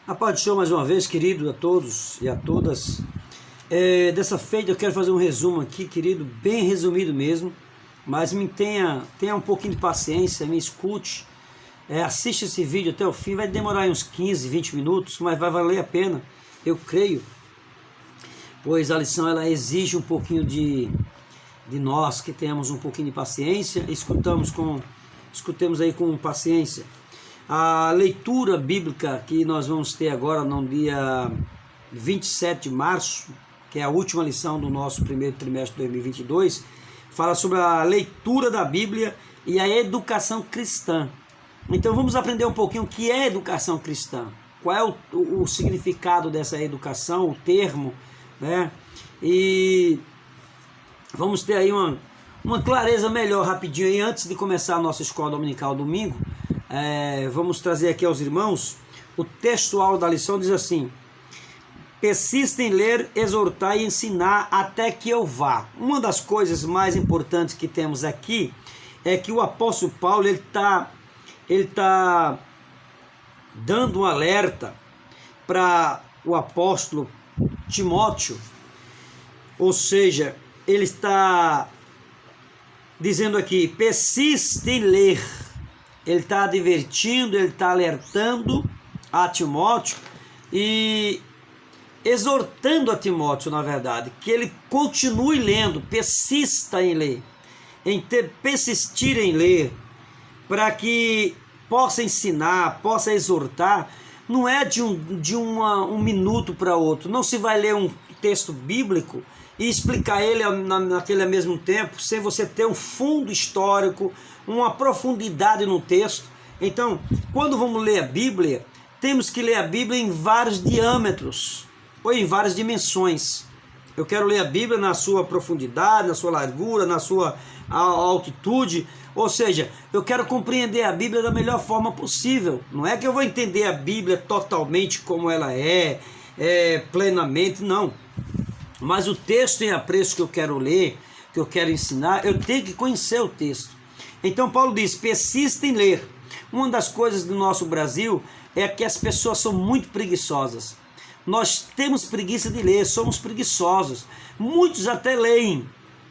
A paz do Senhor mais uma vez, querido, a todos e a todas. Dessa feita eu quero fazer um resumo aqui, querido, bem resumido mesmo, mas tenha um pouquinho de paciência, me escute, assiste esse vídeo até o fim, vai demorar uns 15, 20 minutos, mas vai valer a pena, eu creio, pois a lição ela exige um pouquinho de nós, que tenhamos um pouquinho de paciência, escutemos aí com paciência. A leitura bíblica que nós vamos ter agora no dia 27 de março, que é a última lição do nosso primeiro trimestre de 2022, fala sobre a leitura da Bíblia e a educação cristã. Então vamos aprender um pouquinho o que é educação cristã, qual é o significado dessa educação, o termo, né? E vamos ter aí uma clareza melhor rapidinho aí, antes de começar a nossa escola dominical domingo. Vamos trazer aqui aos irmãos o textual da lição. Diz assim: persista em ler, exortar e ensinar até que eu vá. Uma das coisas mais importantes que temos aqui é que o apóstolo Paulo ele tá dando um alerta para o apóstolo Timóteo, ou seja, ele está dizendo aqui, persiste em ler. Ele está advertindo, ele está alertando a Timóteo e exortando a Timóteo, na verdade, que ele continue lendo, persista em ler, persistir em ler, para que possa ensinar, possa exortar. Não é de um minuto para outro, não se vai ler um texto bíblico e explicar ele naquele mesmo tempo, sem você ter um fundo histórico, uma profundidade no texto. Então, quando vamos ler a Bíblia, temos que ler a Bíblia em vários diâmetros, ou em várias dimensões. Eu quero ler a Bíblia na sua profundidade, na sua largura, na sua altitude, ou seja, eu quero compreender a Bíblia da melhor forma possível. Não é que eu vou entender a Bíblia totalmente como ela plenamente, não. Mas o texto em apreço que eu quero ler, que eu quero ensinar, eu tenho que conhecer o texto. Então Paulo diz, persista em ler. Uma das coisas do nosso Brasil é que as pessoas são muito preguiçosas. Nós temos preguiça de ler, somos preguiçosos. Muitos até leem,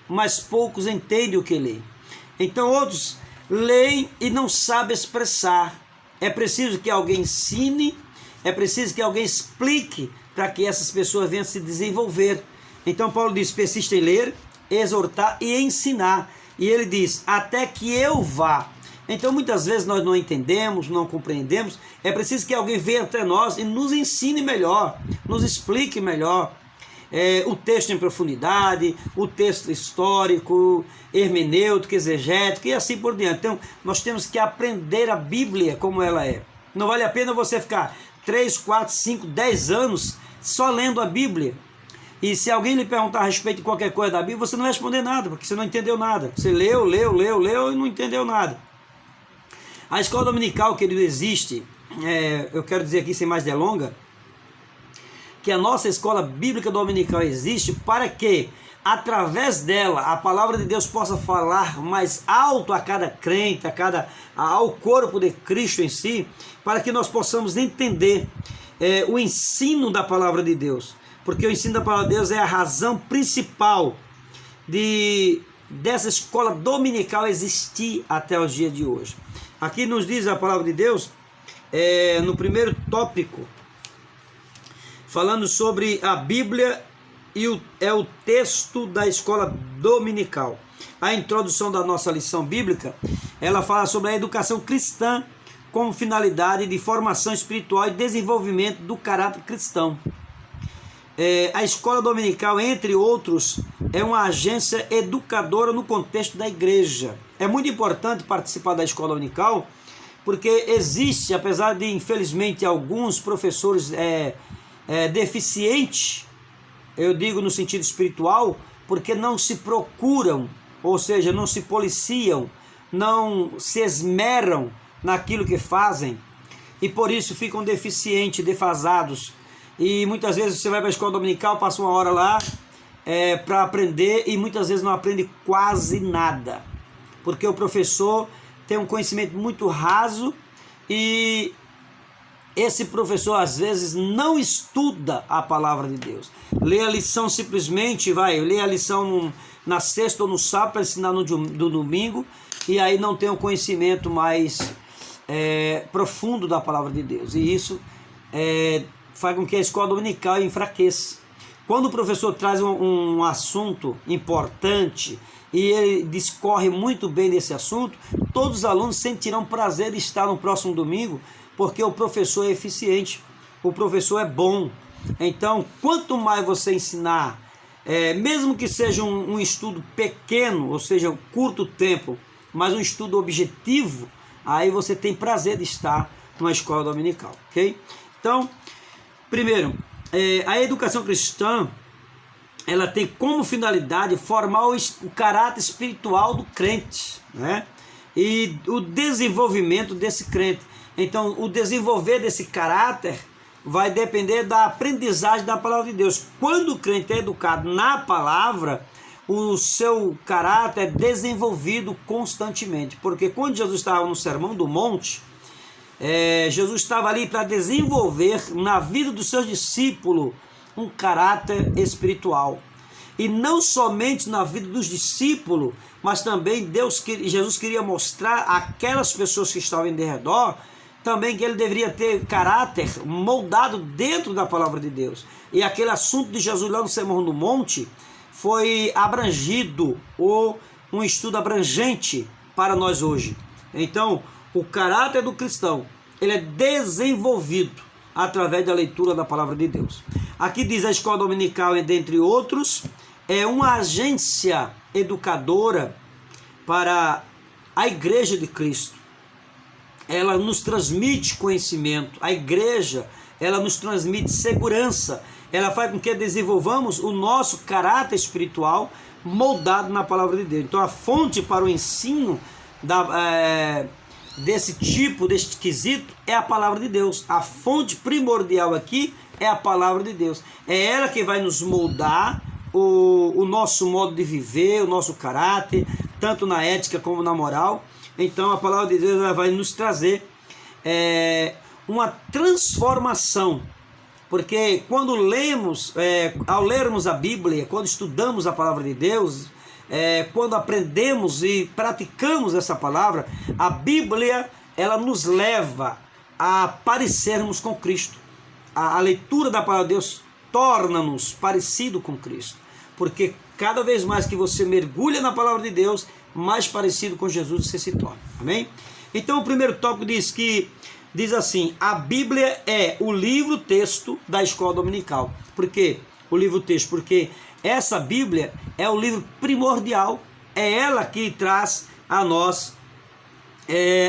mas poucos entendem o que leem. Então outros leem e não sabem expressar. É preciso que alguém ensine, é preciso que alguém explique para que essas pessoas venham se desenvolver. Então Paulo diz, persista em ler, exortar e ensinar. E ele diz, até que eu vá. Então muitas vezes nós não entendemos, não compreendemos. É preciso que alguém venha até nós e nos ensine melhor, nos explique melhor o texto em profundidade, o texto histórico, hermenêutico, exegético e assim por diante. Então nós temos que aprender a Bíblia como ela é. Não vale a pena você ficar 3, 4, 5, 10 anos só lendo a Bíblia. E se alguém lhe perguntar a respeito de qualquer coisa da Bíblia, você não vai responder nada, porque você não entendeu nada. Você leu e não entendeu nada. A escola dominical, querido, existe, eu quero dizer aqui sem mais delonga, que a nossa escola bíblica dominical existe para que, através dela, a palavra de Deus possa falar mais alto a cada crente, ao corpo de Cristo em si, para que nós possamos entender o ensino da palavra de Deus. Porque o ensino da palavra de Deus é a razão principal dessa escola dominical existir até os dias de hoje. Aqui nos diz a palavra de Deus, no primeiro tópico, falando sobre a Bíblia, é o texto da escola dominical. A introdução da nossa lição bíblica, ela fala sobre a educação cristã como finalidade de formação espiritual e desenvolvimento do caráter cristão. A escola dominical, entre outros, é uma agência educadora no contexto da igreja. É muito importante participar da escola dominical, porque existe, apesar de, infelizmente, alguns professores deficientes, eu digo no sentido espiritual, porque não se procuram, ou seja, não se policiam, não se esmeram naquilo que fazem, e por isso ficam deficientes, defasados. E muitas vezes você vai para a escola dominical, passa uma hora lá para aprender e muitas vezes não aprende quase nada. Porque o professor tem um conhecimento muito raso e esse professor às vezes não estuda a palavra de Deus. Lê a lição simplesmente, lê a lição na sexta ou no sábado para ensinar no domingo, e aí não tem um conhecimento mais profundo da palavra de Deus. E isso faz com que a escola dominical enfraqueça. Quando o professor traz um assunto importante e ele discorre muito bem desse assunto, todos os alunos sentirão prazer de estar no próximo domingo, porque o professor é eficiente, o professor é bom. Então, quanto mais você ensinar, mesmo que seja um estudo pequeno, ou seja, curto tempo, mas um estudo objetivo, aí você tem prazer de estar numa escola dominical, ok? Então, primeiro, a educação cristã, ela tem como finalidade formar o caráter espiritual do crente, né? E o desenvolvimento desse crente. Então, o desenvolver desse caráter vai depender da aprendizagem da palavra de Deus. Quando o crente é educado na palavra, o seu caráter é desenvolvido constantemente. Porque quando Jesus estava no Sermão do Monte, Jesus estava ali para desenvolver na vida dos seus discípulos um caráter espiritual. E não somente na vida dos discípulos, mas também Jesus queria mostrar àquelas pessoas que estavam em redor também que ele deveria ter caráter moldado dentro da palavra de Deus. E aquele assunto de Jesus lá no Sermão do Monte foi abrangido, ou um estudo abrangente para nós hoje. Então, o caráter do cristão, ele é desenvolvido através da leitura da palavra de Deus. Aqui diz a escola dominical, dentre outros, é uma agência educadora para a igreja de Cristo. Ela nos transmite conhecimento. A igreja, ela nos transmite segurança. Ela faz com que desenvolvamos o nosso caráter espiritual moldado na palavra de Deus. Então, a fonte para o ensino desse quesito é a palavra de Deus. A fonte primordial aqui é a palavra de Deus. É ela que vai nos moldar o nosso modo de viver, o nosso caráter, tanto na ética como na moral. Então a palavra de Deus ela vai nos trazer uma transformação, porque quando ao lermos a Bíblia, quando estudamos a palavra de Deus, quando aprendemos e praticamos essa palavra, a Bíblia ela nos leva a parecermos com Cristo. A leitura da palavra de Deus torna-nos parecido com Cristo, porque cada vez mais que você mergulha na palavra de Deus, mais parecido com Jesus você se torna. Amém? Então o primeiro tópico diz assim: a Bíblia é o livro-texto da escola dominical. Por quê? O livro-texto, porque essa Bíblia é o livro primordial, é ela que traz a nós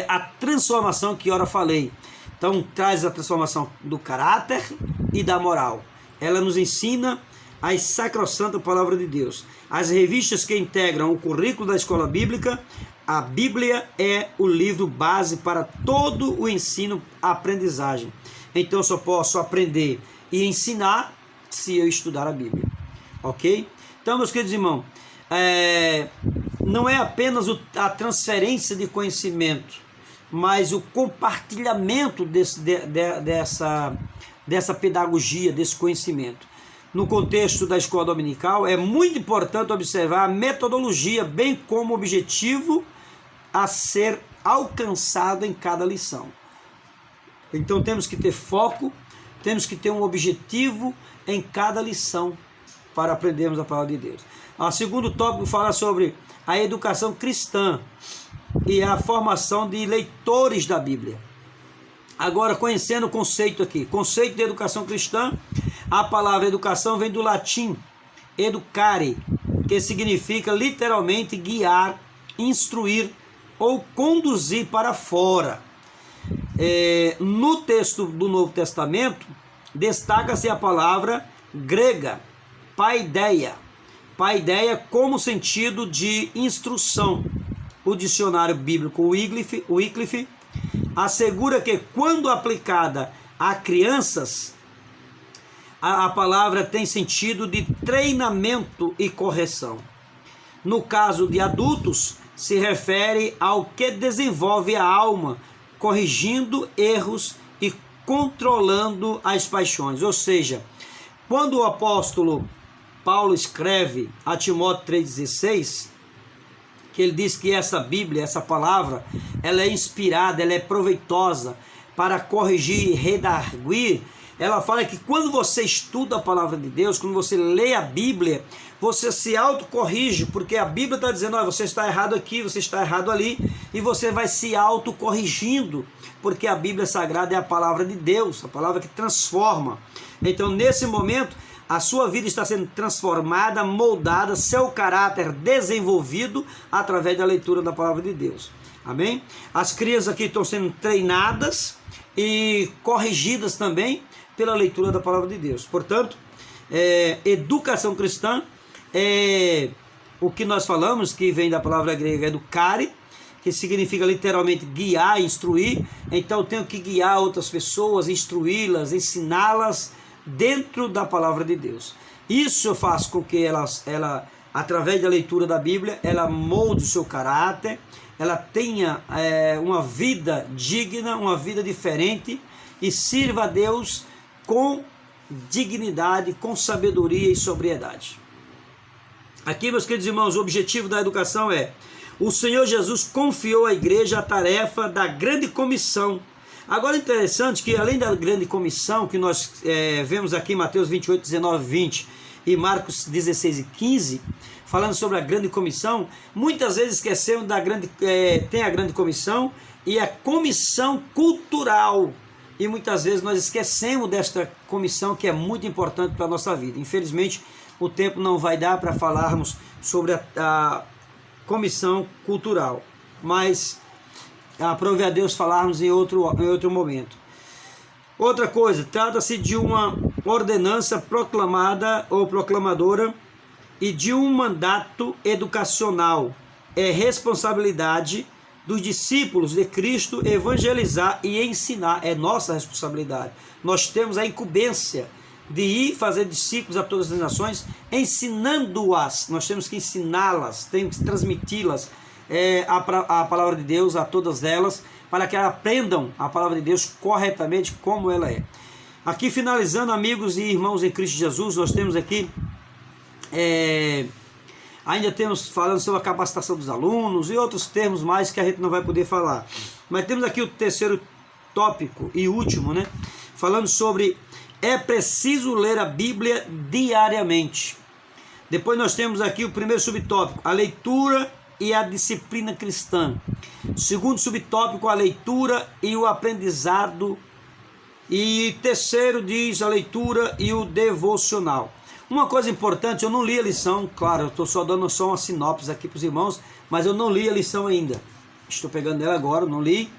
a transformação que ora falei. Então traz a transformação do caráter e da moral. Ela nos ensina a sacrossanta palavra de Deus. As revistas que integram o currículo da escola bíblica, a Bíblia é o livro base para todo o ensino, aprendizagem. Então eu só posso aprender e ensinar se eu estudar a Bíblia. Ok? Então, meus queridos irmãos, não é apenas a transferência de conhecimento, mas o compartilhamento dessa pedagogia, desse conhecimento. No contexto da escola dominical, é muito importante observar a metodologia, bem como o objetivo a ser alcançado em cada lição. Então temos que ter foco, temos que ter um objetivo em cada lição para aprendermos a palavra de Deus. O segundo tópico fala sobre a educação cristã e a formação de leitores da Bíblia. Agora, conhecendo o conceito aqui, conceito de educação cristã, a palavra educação vem do latim educare, que significa literalmente guiar, instruir ou conduzir para fora. No texto do Novo Testamento, destaca-se a palavra grega, paideia. Paideia como sentido de instrução. O dicionário bíblico Wycliffe assegura que quando aplicada a crianças, a palavra tem sentido de treinamento e correção. No caso de adultos, se refere ao que desenvolve a alma, corrigindo erros e controlando as paixões. Ou seja, quando o apóstolo Paulo escreve a Timóteo 3,16, que ele diz que essa Bíblia, essa palavra, ela é inspirada, ela é proveitosa para corrigir e redarguir. Ela fala que quando você estuda a palavra de Deus, quando você lê a Bíblia, você se autocorrige, porque a Bíblia está dizendo, você está errado aqui, você está errado ali, e você vai se autocorrigindo, porque a Bíblia Sagrada é a palavra de Deus, a palavra que transforma. Então, nesse momento, a sua vida está sendo transformada, moldada, seu caráter desenvolvido através da leitura da palavra de Deus. Amém? As crianças aqui estão sendo treinadas e corrigidas também pela leitura da palavra de Deus. Portanto, educação cristã é o que nós falamos, que vem da palavra grega educare, que significa literalmente guiar, instruir. Então eu tenho que guiar outras pessoas, instruí-las, ensiná-las dentro da palavra de Deus. Isso eu faço com que ela, através da leitura da Bíblia, ela molde o seu caráter, ela tenha uma vida digna, uma vida diferente e sirva a Deus com dignidade, com sabedoria e sobriedade. Aqui, meus queridos irmãos, o objetivo da educação é: o Senhor Jesus confiou à igreja a tarefa da grande comissão. Agora, interessante que além da grande comissão, que nós vemos aqui em Mateus 28, 19, 20 e Marcos 16 e 15, falando sobre a grande comissão, muitas vezes esquecemos da grande, tem a grande comissão e a comissão cultural. E muitas vezes nós esquecemos desta comissão que é muito importante para a nossa vida. Infelizmente, o tempo não vai dar para falarmos sobre a comissão cultural, mas aprove a Deus falarmos em outro momento. Outra coisa, trata-se de uma ordenança proclamada ou proclamadora e de um mandato educacional. É responsabilidade dos discípulos de Cristo evangelizar e ensinar. É nossa responsabilidade. Nós temos a incumbência de ir fazer discípulos a todas as nações, ensinando-as. Nós temos que ensiná-las, temos que transmiti-las a palavra de Deus a todas elas, para que aprendam a palavra de Deus corretamente como ela é. Aqui finalizando, amigos e irmãos em Cristo Jesus, nós temos aqui ainda temos falando sobre a capacitação dos alunos e outros termos mais que a gente não vai poder falar. Mas temos aqui o terceiro tópico e último, né? Falando sobre é preciso ler a Bíblia diariamente. Depois nós temos aqui o primeiro subtópico, a leitura e a disciplina cristã. Segundo subtópico, a leitura e o aprendizado. E terceiro diz a leitura e o devocional. Uma coisa importante, eu não li a lição, claro, eu estou só dando só uma sinopse aqui para os irmãos, mas eu não li a lição ainda. Estou pegando ela agora, não li.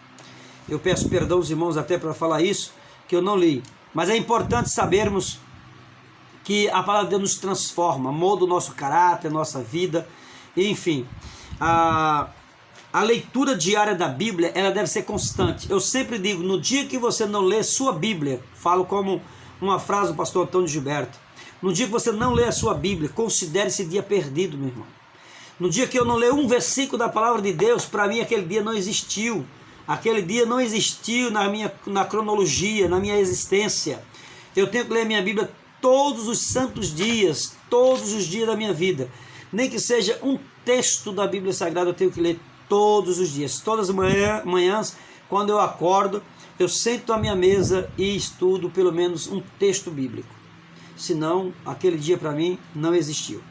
Eu peço perdão aos irmãos até para falar isso, que eu não li. Mas é importante sabermos que a palavra de Deus nos transforma, molda o nosso caráter, a nossa vida, enfim. A leitura diária da Bíblia, ela deve ser constante. Eu sempre digo, no dia que você não lê sua Bíblia, falo como uma frase do pastor Antônio Gilberto, no dia que você não lê a sua Bíblia, considere esse dia perdido, meu irmão. No dia que eu não leio um versículo da palavra de Deus, para mim aquele dia não existiu. Aquele dia não existiu na cronologia, na minha existência. Eu tenho que ler minha Bíblia todos os santos dias, todos os dias da minha vida. Nem que seja um texto da Bíblia Sagrada, eu tenho que ler todos os dias. Todas as manhãs, quando eu acordo, eu sento à minha mesa e estudo pelo menos um texto bíblico. Senão, aquele dia para mim não existiu.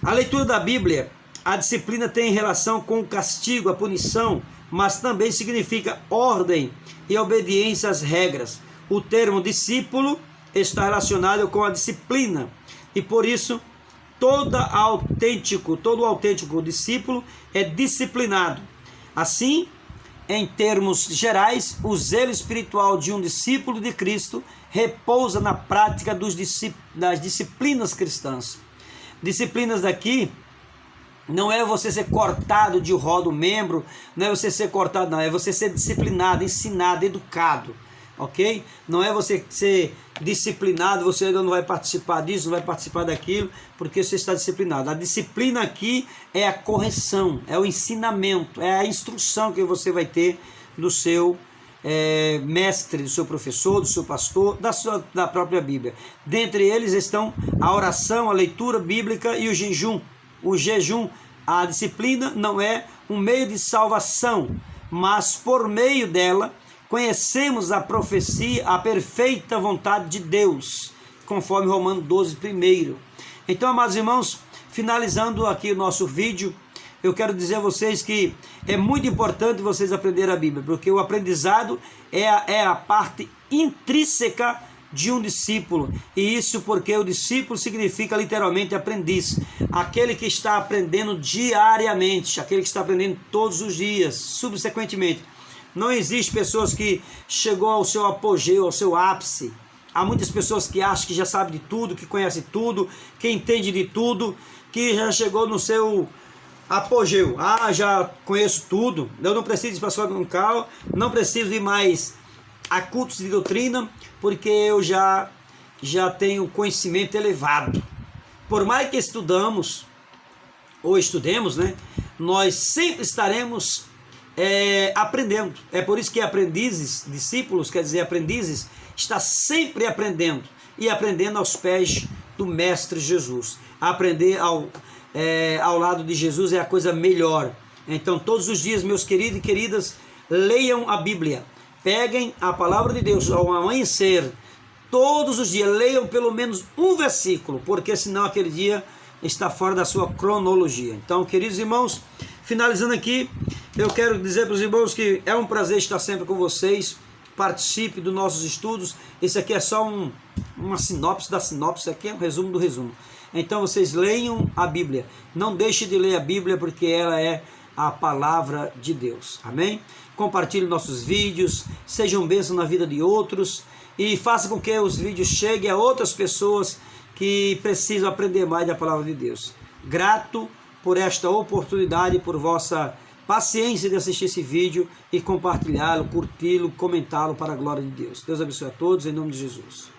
A leitura da Bíblia, a disciplina tem relação com o castigo, a punição, mas também significa ordem e obediência às regras. O termo discípulo está relacionado com a disciplina e por isso todo autêntico discípulo é disciplinado. Assim, em termos gerais, o zelo espiritual de um discípulo de Cristo repousa na prática das disciplinas cristãs. Disciplinas daqui não é você ser cortado de rodo membro, não é você ser cortado, não, é você ser disciplinado, ensinado, educado, ok? Não é você ser disciplinado, você ainda não vai participar disso, não vai participar daquilo, porque você está disciplinado. A disciplina aqui é a correção, é o ensinamento, é a instrução que você vai ter do seu mestre, do seu professor, do seu pastor, da própria Bíblia. Dentre eles estão a oração, a leitura bíblica e o jejum. O jejum, a disciplina não é um meio de salvação, mas por meio dela conhecemos a profecia, a perfeita vontade de Deus, conforme Romanos 12, 1. Então, amados irmãos, finalizando aqui o nosso vídeo, eu quero dizer a vocês que é muito importante vocês aprenderem a Bíblia, porque o aprendizado é a parte intrínseca de um discípulo, e isso porque o discípulo significa literalmente aprendiz, aquele que está aprendendo diariamente, aquele que está aprendendo todos os dias, subsequentemente. Não existe pessoas que chegou ao seu apogeu, ao seu ápice. Há muitas pessoas que acham que já sabe de tudo, que conhece tudo, que entende de tudo, que já chegou no seu apogeu. Já conheço tudo, eu não preciso de pessoal no carro, não preciso ir mais a cultos de doutrina, porque eu já tenho conhecimento elevado. Por mais que estudemos, ou estudemos, né, nós sempre estaremos aprendendo. É por isso que aprendizes, discípulos, quer dizer aprendizes, está sempre aprendendo, e aprendendo aos pés do Mestre Jesus. Aprender ao lado de Jesus é a coisa melhor. Então todos os dias, meus queridos e queridas, leiam a Bíblia, peguem a palavra de Deus ao amanhecer, todos os dias, leiam pelo menos um versículo, porque senão aquele dia está fora da sua cronologia. Então, queridos irmãos, finalizando aqui, eu quero dizer para os irmãos que é um prazer estar sempre com vocês. Participe dos nossos estudos. Esse aqui é só uma sinopse da sinopse, aqui é um resumo do resumo. Então vocês leiam a Bíblia, não deixe de ler a Bíblia, porque ela é a palavra de Deus, amém? Compartilhe nossos vídeos, sejam bênção na vida de outros, e faça com que os vídeos cheguem a outras pessoas que precisam aprender mais da palavra de Deus. Grato por esta oportunidade, por vossa paciência de assistir esse vídeo e compartilhá-lo, curti-lo, comentá-lo para a glória de Deus. Deus abençoe a todos, em nome de Jesus.